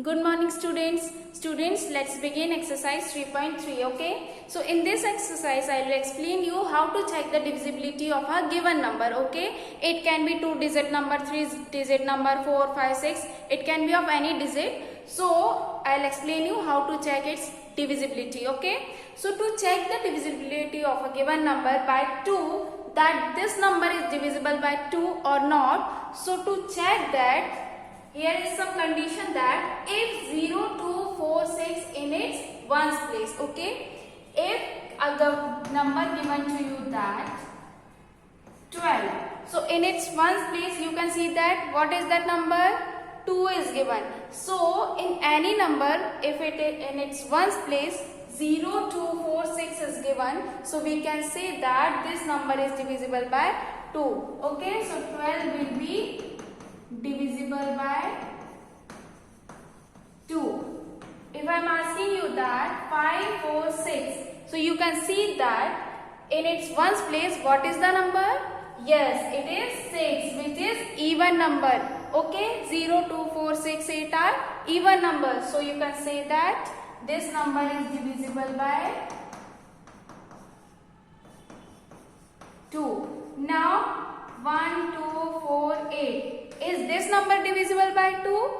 Good morning students. Students, let's begin exercise 3.3. Okay. So in this exercise I will explain you how to check the divisibility of a given number. Okay. It can be 2-digit number, 3-digit number, 4, 5, 6. It can be of any digit. So I'll explain you how to check its divisibility. Okay. So to check the divisibility of a given number by 2, that this number is divisible by 2 or not. So to check that, here is some condition that if 0, 2, 4, 6 in its ones place, okay. If the number given to you that 12, so in its ones place you can see that what is that number? 2 is given. So in any number, if it is in its ones place 0, 2, 4, 6 is given, so we can say that this number is divisible by 2. Okay, so 12 will be divisible by 2. If I am asking you that 5, 4, 6, so you can see that in its ones place what is the number? Yes, it is 6, which is even number. Okay, 0, 2, 4, 6, 8 are even numbers. So you can say that this number is divisible by 2. Now 1, 2, 4, 8. Is this number divisible by 2?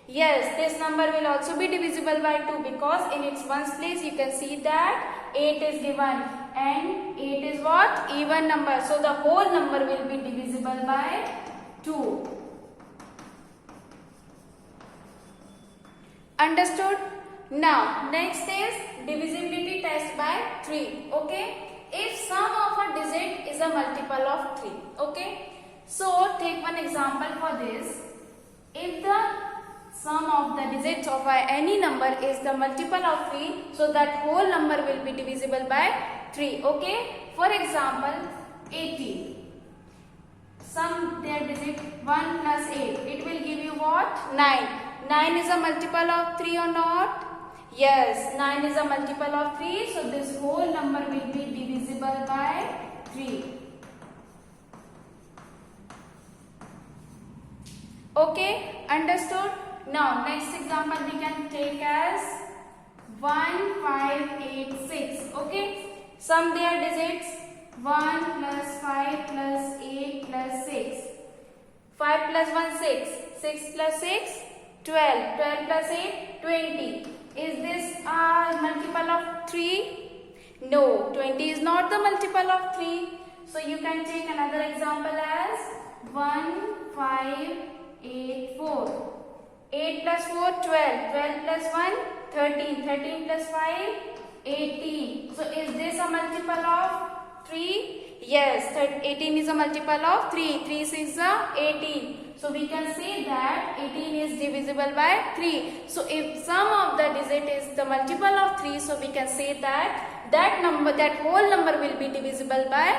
Yes, this number will also be divisible by 2 because in its ones place you can see that 8 is given and 8 is what? Even number. So the whole number will be divisible by 2. Understood? Now next is divisibility test by 3. Okay. If sum of a digit is a multiple of 3. Okay. So take one example for this. If the sum of the digits of any number is the multiple of 3, so that whole number will be divisible by 3. Okay. For example, 80. Sum their digit 1 plus 8. It will give you what? 9. 9 is a multiple of 3 or not? Yes, 9 is a multiple of 3. So this whole number will be divisible by 3. Okay, understood? Now next example we can take as 1, 5, 8, 6. Okay, sum their digits 1 plus 5 plus 8 plus 6. 5 plus 1, 6. 6 plus 6, 12. 12 plus 8, 20. Is this a multiple of 3? No, 20 is not the multiple of 3. So you can take another example as 1, 5, 8, 4. 8 plus 4, 12. 12 plus 1, 13. 13 plus 5, 18. So is this a multiple of 3? Yes, 18 is a multiple of 3. 3 6 is 18. So we can say that 18 is divisible by 3. So if sum of the digit is the multiple of 3, so we can say that that whole number will be divisible by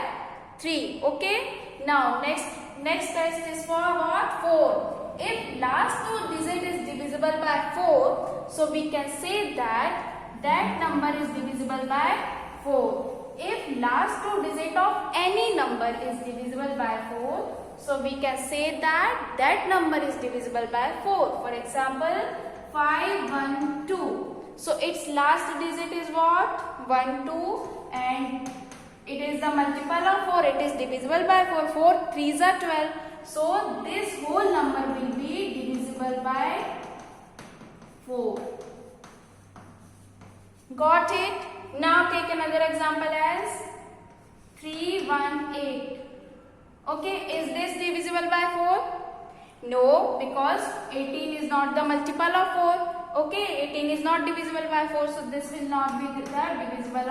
3. Okay. Now next test is for what? 4. If last two digit is divisible by 4, so we can say that number is divisible by 4. If last two digit of any number is divisible by 4, so we can say that number is divisible by 4. For example, 5, 1, 2. So its last digit is what? 1, 2 and it is the multiple of 4. It is divisible by 4. 4 3s are 12. So this whole number will be divisible by 4. Got it? Now take another example as 3, 1, 8. Okay, is this divisible by 4? No, because 18 is not the multiple of 4. Okay, 18 is not divisible by 4, so this will not be divisible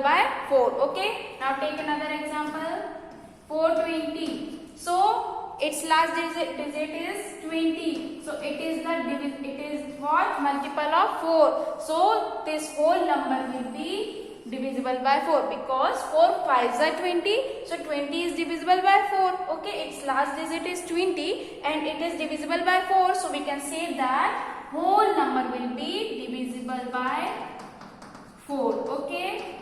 by 4. Okay, now take another example, 420. So its last digit is 20. So it is what? Multiple of 4. So this whole number will be divisible by 4 because 4 5s are 20. So 20 is divisible by 4. Okay, its last digit is 20 and it is divisible by 4. So we can say that whole number will be divisible by 4. Okay.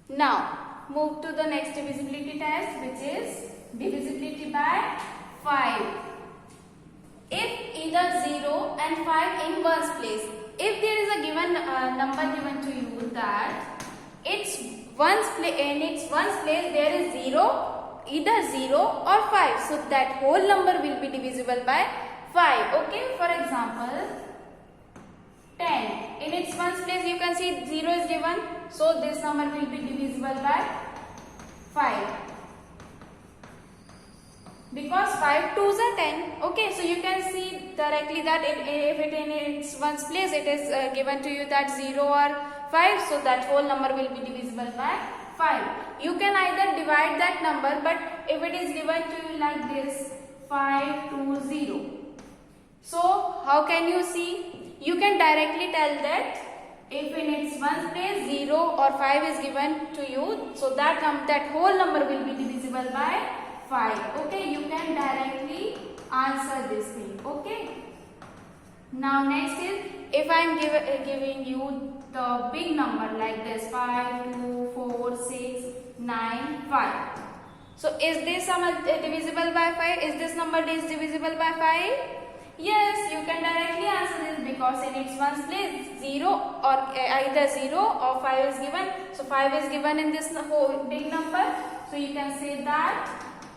Now move to the next divisibility test, which is divisibility by 5. either 0 and 5 in ones place. If there is a given number given to you that its ones in its ones place there is 0, either 0 or 5, so that whole number will be divisible by 5. Okay, for example 10, in its ones place you can see 0 is given, so this number will be divisible by 5, because 5 twos are 10. Okay, so you can see directly that if it in its ones place it is given to you that 0 or 5, so that whole number will be divisible by 5. You can either divide that number, but if it is given to you like this 5 2 0, so how can you see? You can directly tell that if in its ones place 0 or 5 is given to you, so that whole number will be divisible by 5. Okay, you can directly answer this thing. Okay, now next is, if I am giving you the big number like this 5 2 4 6 9 5, so is this divisible by 5? Is this number divisible by 5? Yes, you can directly answer this, because in its ones place 0 or either 0 or 5 is given. So 5 is given in this whole big number, so you can say that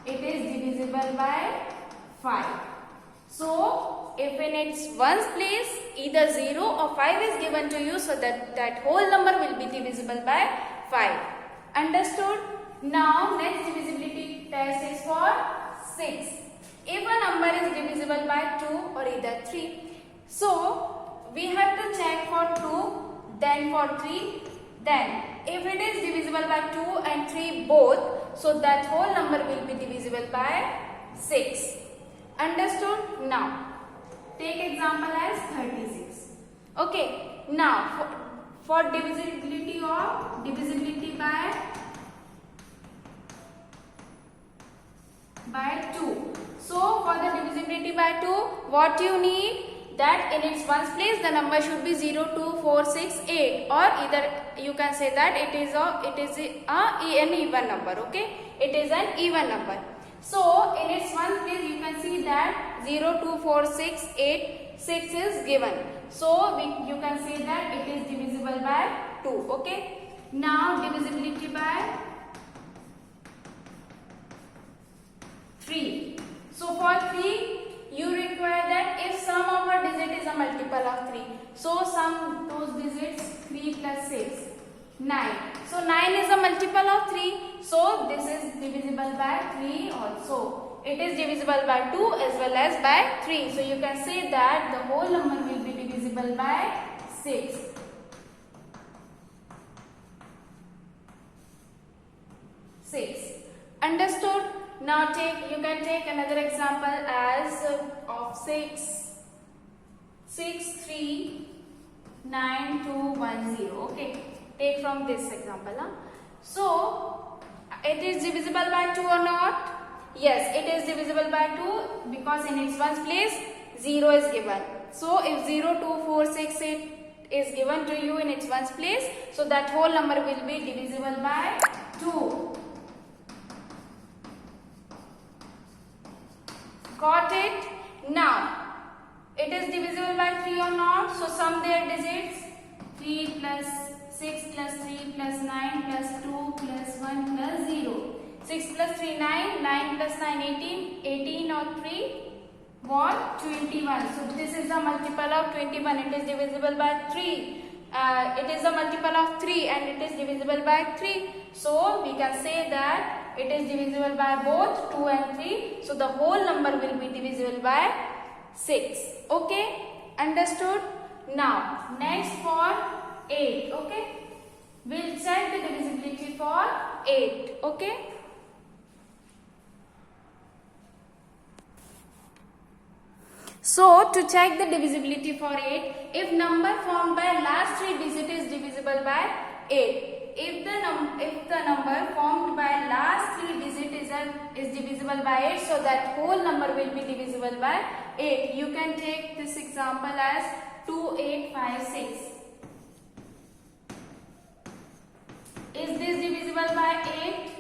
it is divisible by 5. So if in its ones place either 0 or 5 is given to you, so that whole number will be divisible by 5. Understood? Now next divisibility test is for 6. If a number is divisible by 2 or either 3, so we have to check for 2, then for 3, then if it is divisible by 2 and 3 both, so that whole number will be divisible by 6. Understood? Now take example as 36. Okay, now for divisibility by 2. So for the divisibility by 2, what you need, that in its ones place the number should be 0 2 4 6 8, or either you can say that it is an even number. Okay, it is an even number. So in its ones place you can see that 0 2 4 6 8 6 is given, so you can say that it is divisible by 2. Okay, now divisibility by 3. So for 3, you require that if sum of a digit is a multiple of 3, so sum those digits 3 plus 6, 9. So 9 is a multiple of 3, so this is divisible by 3 also. It is divisible by 2 as well as by 3. So you can say that the whole number will be divisible by 6. Understood? Now you can take another example as of 6 3 9 2 1 0. Okay, take from this example. So it is divisible by 2 or not? Yes, it is divisible by 2, because in its ones place 0 is given. So if 0 2 4 6 8 is given to you in its ones place, so that whole number will be divisible by 2. Got it? Now it is divisible by 3 or not? So sum their digits. 3 plus 6 plus 3 plus 9 plus 2 plus 1 plus 0. 6 plus 3 9, 9 plus 9 18, 18 or 3 what? 21. So this is a multiple of 21. It is divisible by 3. It is a multiple of 3 and it is divisible by 3. So we can say that it is divisible by both 2 and 3. So the whole number will be divisible by 6. Okay? Understood? Now next for 8. Okay? We'll check the divisibility for 8. Okay? So to check the divisibility for 8, if number formed by last 3 digits is divisible by 8. If the number formed by last 3 digits is divisible by 8, so that whole number will be divisible by 8. You can take this example as 2 8 5 6. Is this divisible by 8?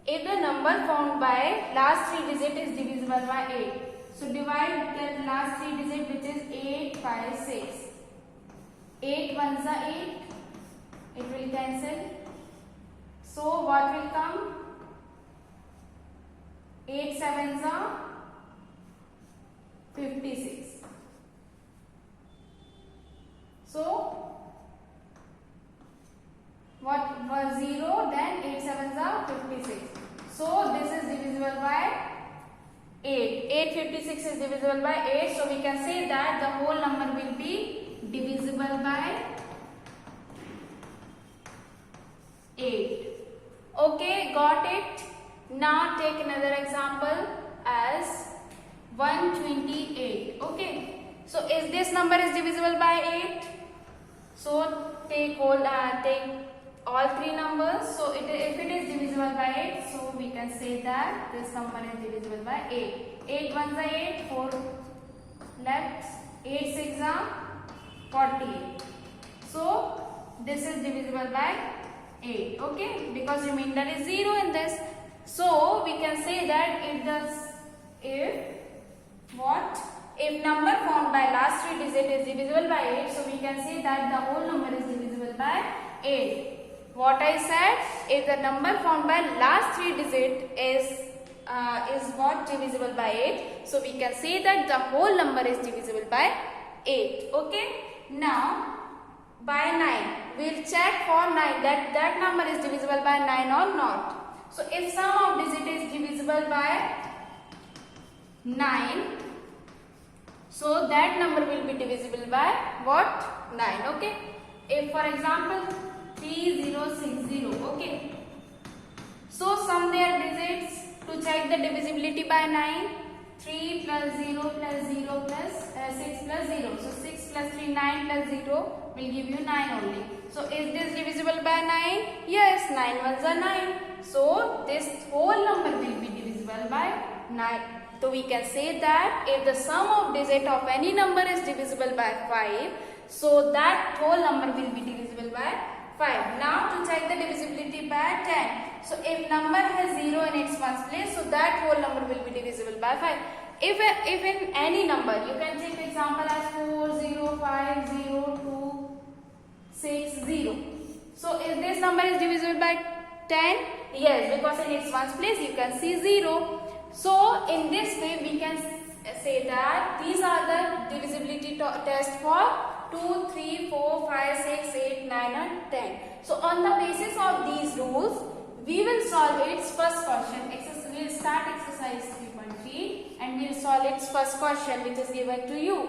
If the number formed by last 3 digits is divisible by 8. So divide that last three digit, which is 8, 5, 6. 8 ones are 8. It will cancel. So what will come? 8 sevens are 56. So what was 0? Then 8 sevens are 56. So this is divisible by 8. 856 is divisible by 8. So we can say that the whole number will be divisible by 8. Okay, got it? Now take another example as 128. Okay. So is this number is divisible by 8? So take all three numbers. So if it is divisible by 8, so we can say that this number is divisible by 8. 8 ones are 8, 4 left, 8 6 are 48. So this is divisible by 8. Okay, because remainder is 0 in this. So we can say that if number formed by last three digit is divisible by 8, so we can say that the whole number is divisible by 8. What I said, if the number formed by last three digit is what divisible by 8, so we can say that the whole number is divisible by 8. Okay. Now by 9, we'll check for 9 that number is divisible by 9 or not. So if sum of digit is divisible by 9, so that number will be divisible by what? 9. Okay. If for example 3060. Okay. So sum their digits to check the divisibility by 9. 3 plus 0 plus 0 plus 6 plus 0. So 6 plus 3, 9 plus 0 will give you 9 only. So is this divisible by 9? Yes, 9 ones are 9. So this whole number will be divisible by 9. So we can say that if the sum of digit of any number is divisible by 5, so that whole number will be divisible by 5. Now to check the divisibility by 10. So if number has 0 in its ones place, so that whole number will be divisible by 5. If in any number, you can take example as 4, 0, 5, 0, 2, 6, 0. So if this number is divisible by 10, yes, because in its ones place you can see 0. So in this way we can say that these are the divisibility test for 2, 3, 4, 5, 6, 8, 9 and 10. So on the basis of these rules, we will solve its first question. We will start exercise 3.3 and we will solve its first question, which is given to you.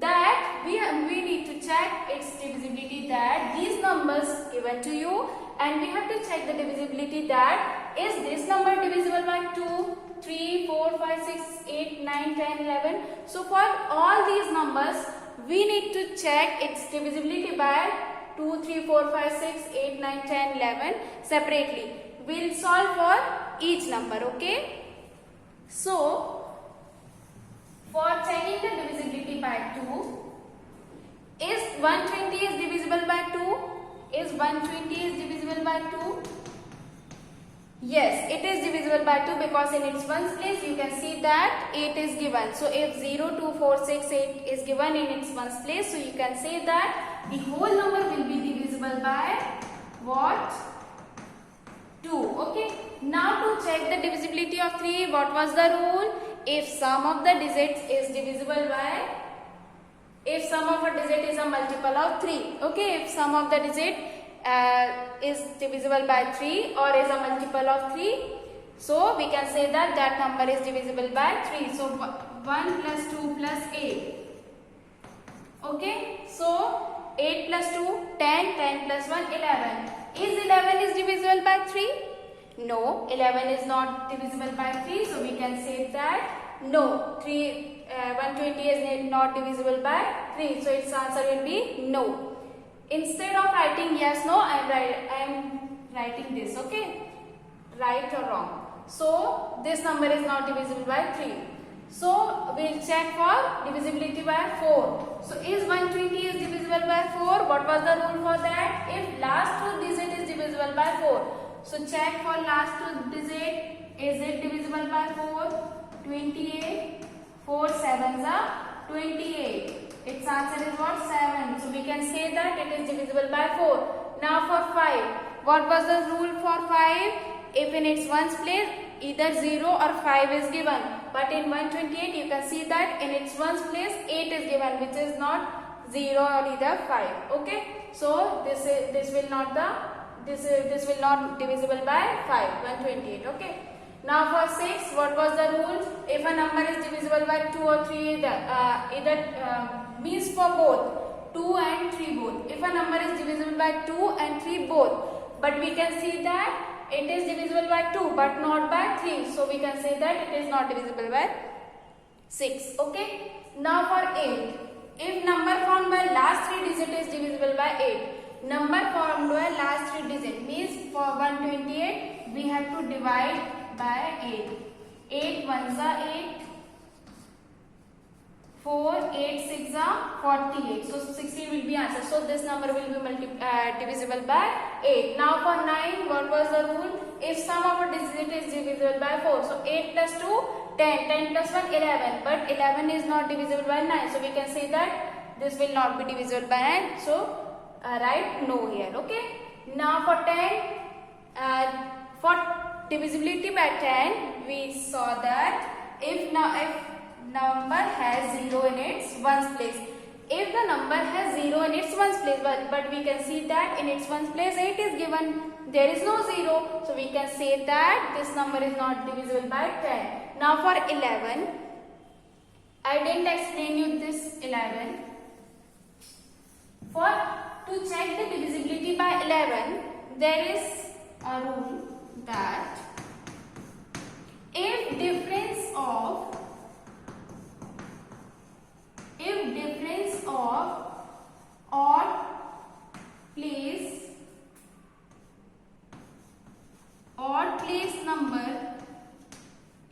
That we need to check its divisibility, that these numbers given to you, and we have to check the divisibility that is this number divisible by 2, 3, 4, 5, 6, 8, 9, 10, 11. So for all these numbers, we need to check its divisibility by 2, 3, 4, 5, 6, 8, 9, 10, 11 separately. We will solve for each number, okay? So, for checking the divisibility by 2, is 120 is divisible by 2? Is 120 is divisible by 2? Yes, it is divisible by 2 because in its ones place you can see that 8 is given. So if 0, 2, 4, 6, 8 is given in its ones place, so you can say that the whole number will be divisible by what? 2. Okay. Now to check the divisibility of 3, what was the rule? If sum of the digits is divisible by, if sum of a digit is a multiple of 3. Okay. If sum of the digit is divisible by 3 or is a multiple of 3, so we can say that that number is divisible by 3. So 1 plus 2 plus 8. Okay, so 8 plus 2, 10, 10 plus 1, 11. Is 11 is divisible by 3? No, 11 is not divisible by 3. So we can say that no, 120 is not divisible by 3. So its answer will be no. Instead of writing yes, no, I am writing this, okay? Right or wrong. So this number is not divisible by 3. So we'll check for divisibility by 4. So is 120 is divisible by 4? What was the rule for that? If last two digit is divisible by 4. So check for last two digit. Is it divisible by 4? 28, 4 sevens are 28. Its answer is what? 7. So we can say that it is divisible by 4. Now for 5. What was the rule for 5? If in its ones place either 0 or 5 is given. But in 128 you can see that in its ones place 8 is given, which is not 0 or either 5. Okay. So this will not divisible by 5. 128. Okay. Now for 6, what was the rule? If a number is divisible by 2 or 3, means for both 2 and 3 both. If a number is divisible by 2 and 3 both, but we can see that it is divisible by 2 but not by 3. So we can say that it is not divisible by 6. Okay. Now for 8, if number formed by last 3 digits is divisible by 8, number formed by last 3 digits means for 128 we have to divide by 8. 8 ones are 8, 4, 8 6 are 48. So 16 will be answer. So this number will be divisible by 8. Now for 9, what was the rule? If sum of a digit is divisible by 4, so 8 plus 2, 10, 10 plus 1, 11. But 11 is not divisible by 9. So we can say that this will not be divisible by 9. So write no here. Okay. Now for 10, for divisibility by 10, we saw that if number has 0 in its ones place. If the number has 0 in its ones place, but we can see that in its ones place 8 is given. There is no 0. So we can say that this number is not divisible by 10. Now for 11, I didn't explain you this 11. To check the divisibility by 11, there is a rule that if difference of odd place number,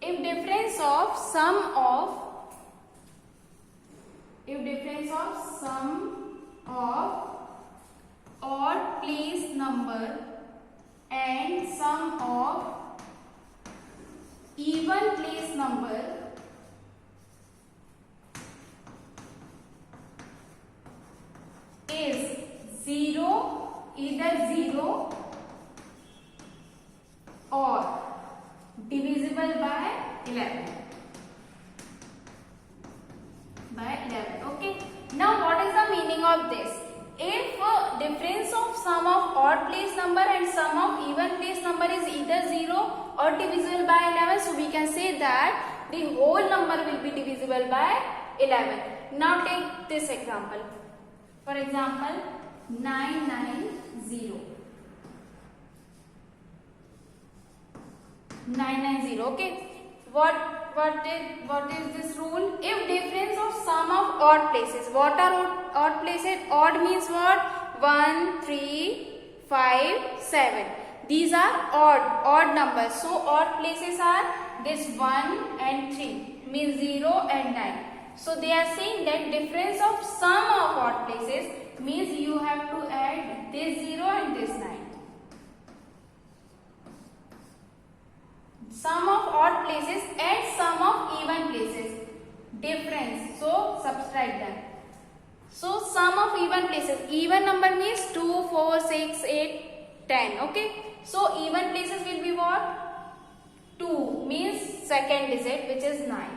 if difference of sum of odd place number and sum of even place number is 0, either 0 or divisible by 11. Okay. Now what is the meaning of this? If difference of sum of odd place number and sum of even place number is either 0 or divisible by 11, so we can say that the whole number will be divisible by 11. Now take this example. For example, 990. 990. Okay. What is this rule? If difference of sum of odd places. What are odd places? Odd means what? 1, 3, 5, 7. These are odd numbers. So odd places are this 1 and 3, means 0 and 9. So they are saying that difference of sum of odd places means you have to add this 0 and this 9. Sum of odd places and sum of even places. Difference. So subtract them. So sum of even places. Even number means 2, 4, 6, 8, 10. Okay. So even places will be what? 2 means second digit, which is 9.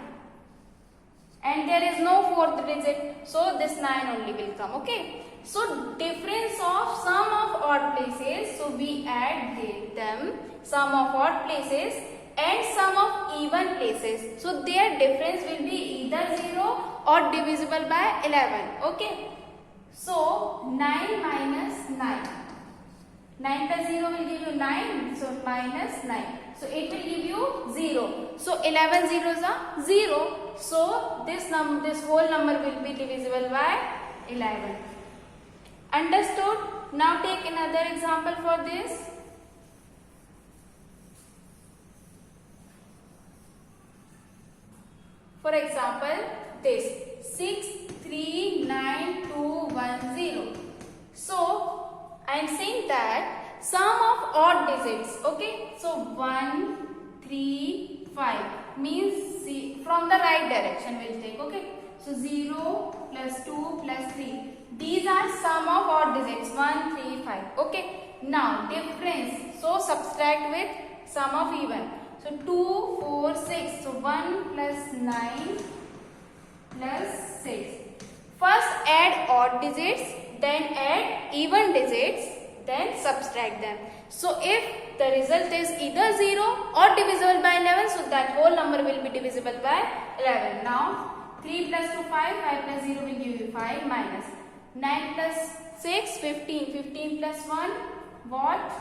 And there is no fourth digit. So this 9 only will come. Okay. So difference of sum of odd places. So we add them. Sum of odd places and sum of even places. So their difference will be either 0 or divisible by 11. Okay. So 9 minus 9. 9 plus 0 will give you 9. So minus 9. So it will give you 0. So 11 zeros are 0. So this whole number will be divisible by 11. Understood? Now take another example for this. For example, this 639210. So I am saying that sum of odd digits. Okay, so 1, 3, 5 means from the right direction we'll take, okay. So 0 plus 2 plus 3. These are sum of odd digits 1, 3, 5. Okay. Now difference. So subtract with sum of even. So 2, 4, 6. So 1 plus 9 plus 6. First add odd digits, then add even digits, then subtract them. So if the result is either 0 or divisible by 11, so that whole number will be divisible by 11. Now 3 plus 2, 5, 5 plus 0 will give you 5 minus 9 plus 6, 15, 15 plus 1, what?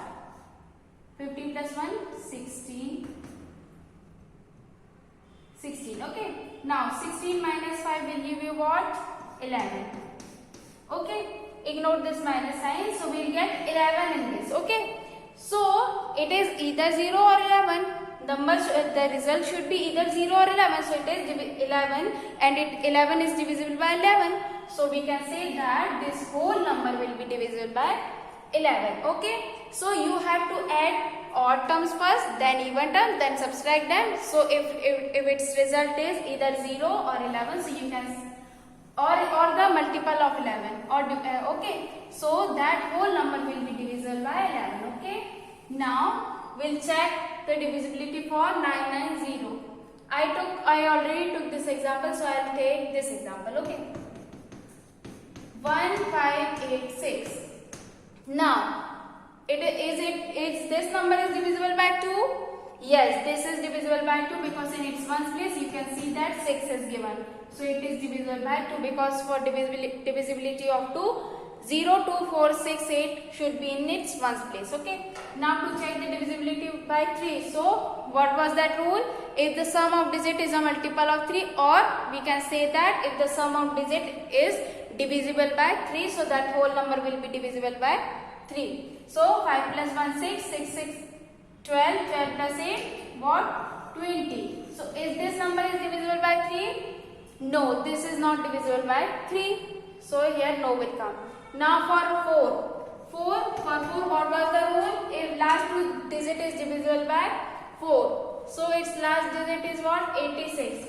15 plus 1, 16. 16, okay. Now 16 minus 5 will give you what? 11. Okay. Ignore this minus sign. So we'll get 11 in this. Okay. So it is either 0 or 11. The result should be either 0 or 11. So it is 11 and 11 is divisible by 11. So we can say that this whole number will be divisible by 11. Okay. So you have to add odd terms first, then even terms, then subtract them. So if its result is either 0 or 11, so you can or the multiple of 11 or okay. So that whole number will be divisible by 11. Okay. Now we'll check the divisibility for 990. I already took this example, so I'll take this example. Okay. 1586. Now is this number is divisible by 2? Yes, this is divisible by 2 because in its ones place you can see that 6 is given. So it is divisible by 2 because for divisibility of 2, 0, 2, 4, 6, 8 should be in its ones place. Okay. Now to check the divisibility by 3. So what was that rule? If the sum of digit is a multiple of 3, or we can say that if the sum of digit is divisible by 3, so that whole number will be divisible by 3. So 5 plus 1, 6, 6, 6, 12, 12 plus 8, what? 20. So is this number is divisible by 3? No, this is not divisible by 3. So here no will come. Now for 4. For 4 what was the rule? If last two digit is divisible by 4. So its last digit is what? 86.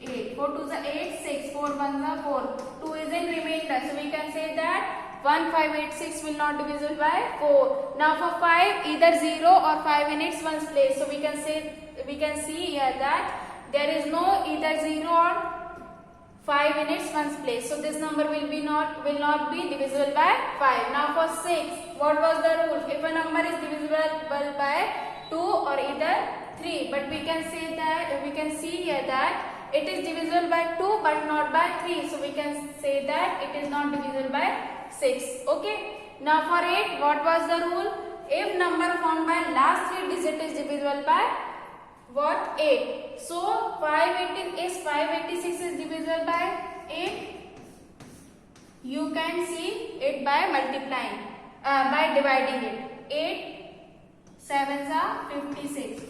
8. 4 2 is 8, 6, 4 1 is 4. 2 is in remainder. So we can say that 1586 will not divisible by 4. Now for 5, either 0 or 5 in its ones place. So we can see here that there is no either 0 or 5 in its ones place. So this number will not be divisible by 5. Now for 6, what was the rule? If a number is divisible by 2 or either 3, but we can see here that it is divisible by 2 but not by 3. So we can say that it is not divisible by 6. Okay. Now for 8, what was the rule? If number found by last 3 digit is divisible by what? 8. So 586 is divisible by 8. You can see it by multiplying, by dividing it. 8 7s are 56.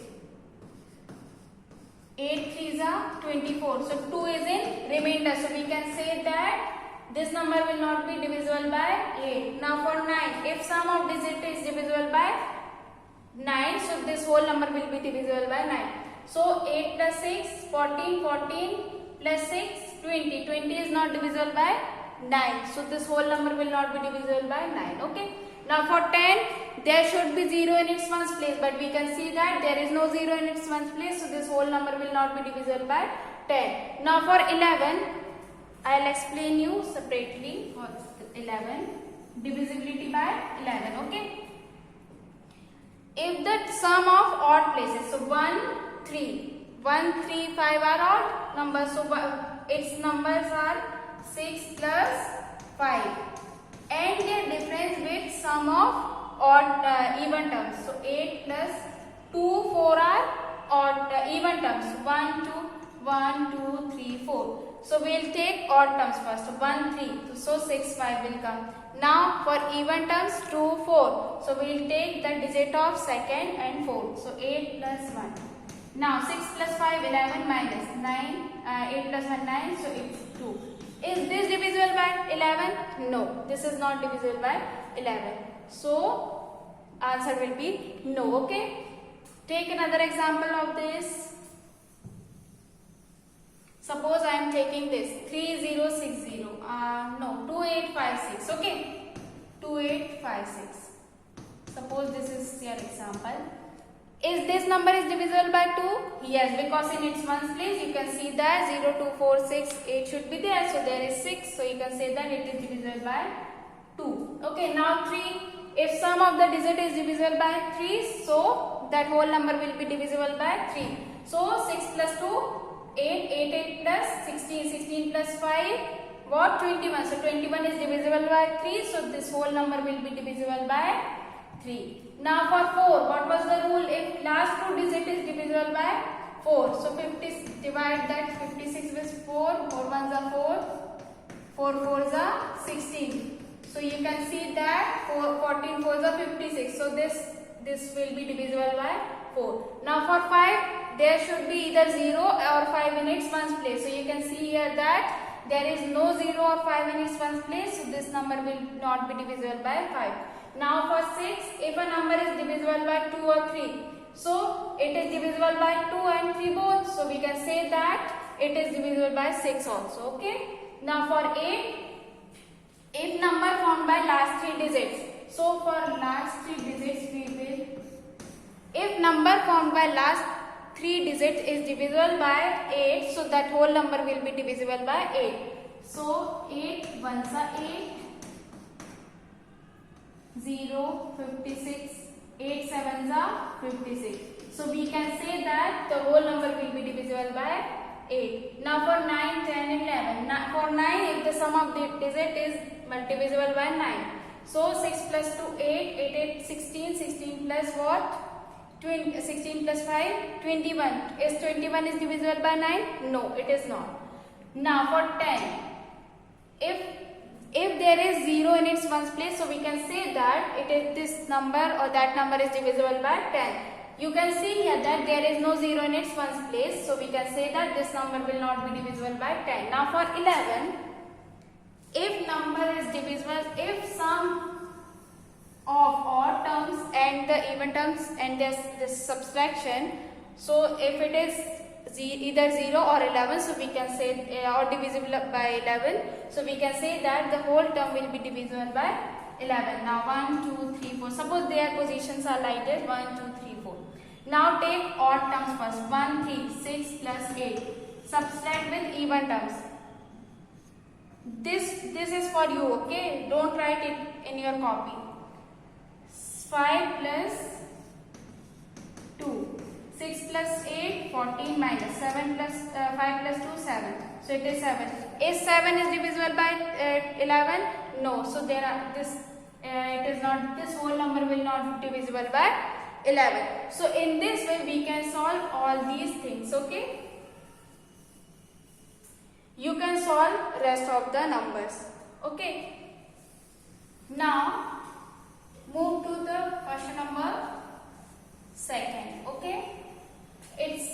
8 3s are 24. So 2 is in remainder. So we can say that this number will not be divisible by 8. Now for 9, if sum of digit is divisible by 9, so this whole number will be divisible by 9. So 8 plus 6, 14, 14 plus 6, 20. 20 is not divisible by 9. So this whole number will not be divisible by 9. Okay. Now for 10, there should be 0 in its ones place, but we can see that there is no 0 in its ones place. So this whole number will not be divisible by 10. Now for 11, I will explain you separately for 11. Divisibility by 11. Okay. If the sum of odd places, so 1, 3, 1, 3, 5 are odd numbers. So its numbers are 6 plus 5. And their difference with sum of odd even terms. So 8 plus 2, 4 are odd even terms. 1, 2, 1, 2, 3, 4. So we will take odd terms first. So 1, 3. So 6, 5 will come. Now for even terms 2, 4. So we will take the digit of second and 4. So 8 plus 1. Now 6 plus 5, 11 minus 9. 8 plus 1, 9. So it's 2. Is this divisible by 11? No. This is not divisible by 11. So answer will be no. Okay. Take another example of this. Suppose I am taking this 3060. No, 2856. Okay, 2856. Suppose this is your example. Is this number is divisible by 2? Yes, because in its ones place you can see that 0, 2, 4, 6, 8 should be there. So there is 6. So you can say that it is divisible by 2. Okay, now 3. If sum of the digit is divisible by 3, so that whole number will be divisible by 3. So 6 plus 2, 8, 8 plus 16, 16 plus 5, what? 21. So 21 is divisible by 3. So this whole number will be divisible by 3. Now for 4, what was the rule? If last two digit is divisible by 4. So 50, divide that 56 with 4. 4 ones are 4. 4 fours are 16. So you can see that 14 fours are 56. So this will be divisible by 4. Now for 5, there should be either 0 or 5 in its ones place. So you can see here that there is no 0 or 5 in its ones place. So this number will not be divisible by 5. Now for 6, if a number is divisible by 2 or 3, so it is divisible by 2 and 3 both. So we can say that it is divisible by 6 also. Okay. Now for 8, if number formed by last 3 digits, so for last 3 digits we will, if number formed by last 3 digits is divisible by 8, so that whole number will be divisible by 8. So 8 ones are 8. 0, 56, 8 sevens are 56. So we can say that the whole number will be divisible by 8. Now for 9, 10, 11. Now for 9, if the sum of the digit is divisible by 9. So 6 plus 2, 8, 8, 8, 16, 16 plus what? 16 plus 5, 21. Is 21 is divisible by 9? No, it is not. Now for 10, if there is 0 in its ones place, so we can say that it is this number or that number is divisible by 10. You can see here that there is no 0 in its ones place, so we can say that this number will not be divisible by 10. Now for 11, if number is divisible, if sum of odd terms and the even terms and this subtraction, so if it is either 0 or 11, so we can say or divisible by 11, so we can say that the whole term will be divisible by 11. Now 1, 2, 3, 4. Suppose their positions are like this: 1, 2, 3, 4. Now take odd terms first. 1, 3, 6 plus 8. Subtract with even terms. This is for you, okay? Don't write it in your copy. 5 plus 2. 6 plus 8, 14 minus 7 plus 5 plus 2, 7. So it is 7. Is 7 is divisible by 11? No. So there are it is not. This whole number will not be divisible by 11. So in this way we can solve all these things. Okay. You can solve rest of the numbers. Okay. Now move to the question number 2. Okay. It's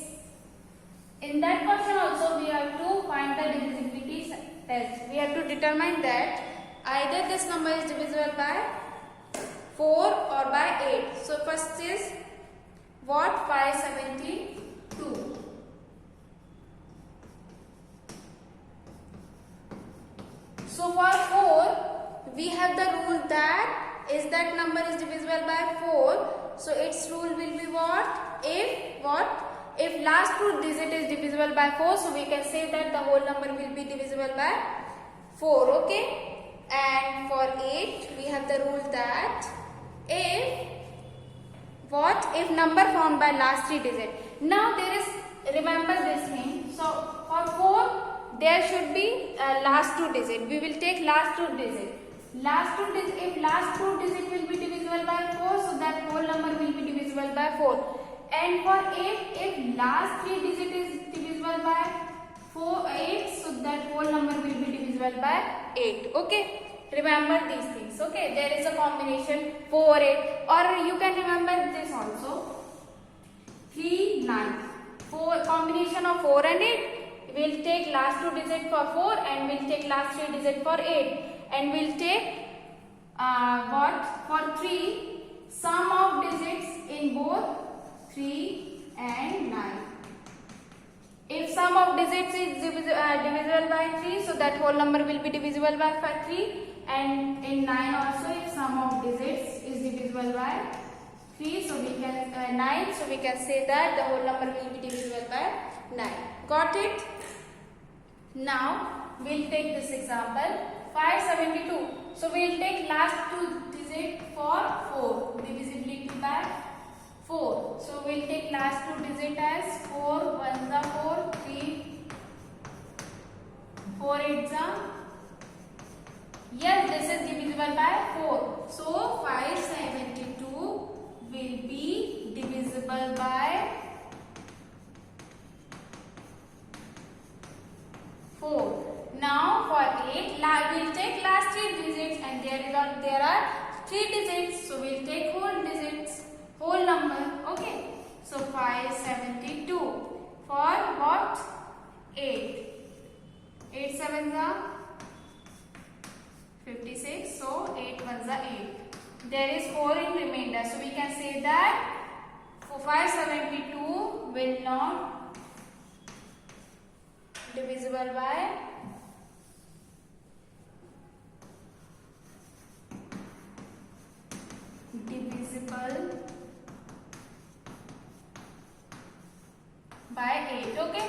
in that question also we have to find the divisibility test. We have to determine that either this number is divisible by 4 or by 8. So first is what? 572. So for 4 we have the rule that is that number is divisible by 4. So its rule will be what? If last two digit is divisible by 4, so we can say that the whole number will be divisible by 4. Okay. And for 8 we have the rule that if number formed by last 3 digit. Now there is, remember this thing. So for 4 there should be last 2 digit. We will take last 2 digit. Last 2 digit, if last 2 digit will be divisible by 4, so that whole number will be divisible by 4. And for 8, if last 3 digit is divisible by 8, so that whole number will be divisible by 8. Okay. Remember these things. Okay. There is a combination 4, 8, or you can remember this also. 3, 9. Combination of 4 and 8. We'll take last 2 digit for 4 and we'll take last 3 digit for 8. And we'll take for 3 sum of digits in both 3 and 9. If sum of digits is divisible by 3, so that whole number will be divisible by 3. And in 9 also, if sum of digits is divisible by 3, so we can 9, so we can say that the whole number will be divisible by 9. Got it? Now we'll take this example 572. So we'll take last two digits for 4, divisibility by 4. So we'll take last two digits as 4 1s are 4, 3 4 8s are. Yes, this is divisible by 4. So 572 will be divisible by 4. Now for 8, we'll take last 3 digits, and there are 3 digits. So we'll take whole digits, whole number. Okay. So 572 for what? 8. 8 7s are 56. So 8 1s are 8. There is 4 in remainder. So we can say that 572 will not divisible by 8. Okay.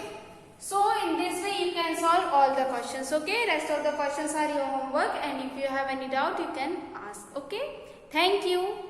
So in this way you can solve all the questions. Okay. Rest of the questions are your homework, and if you have any doubt you can ask. Okay. Thank you.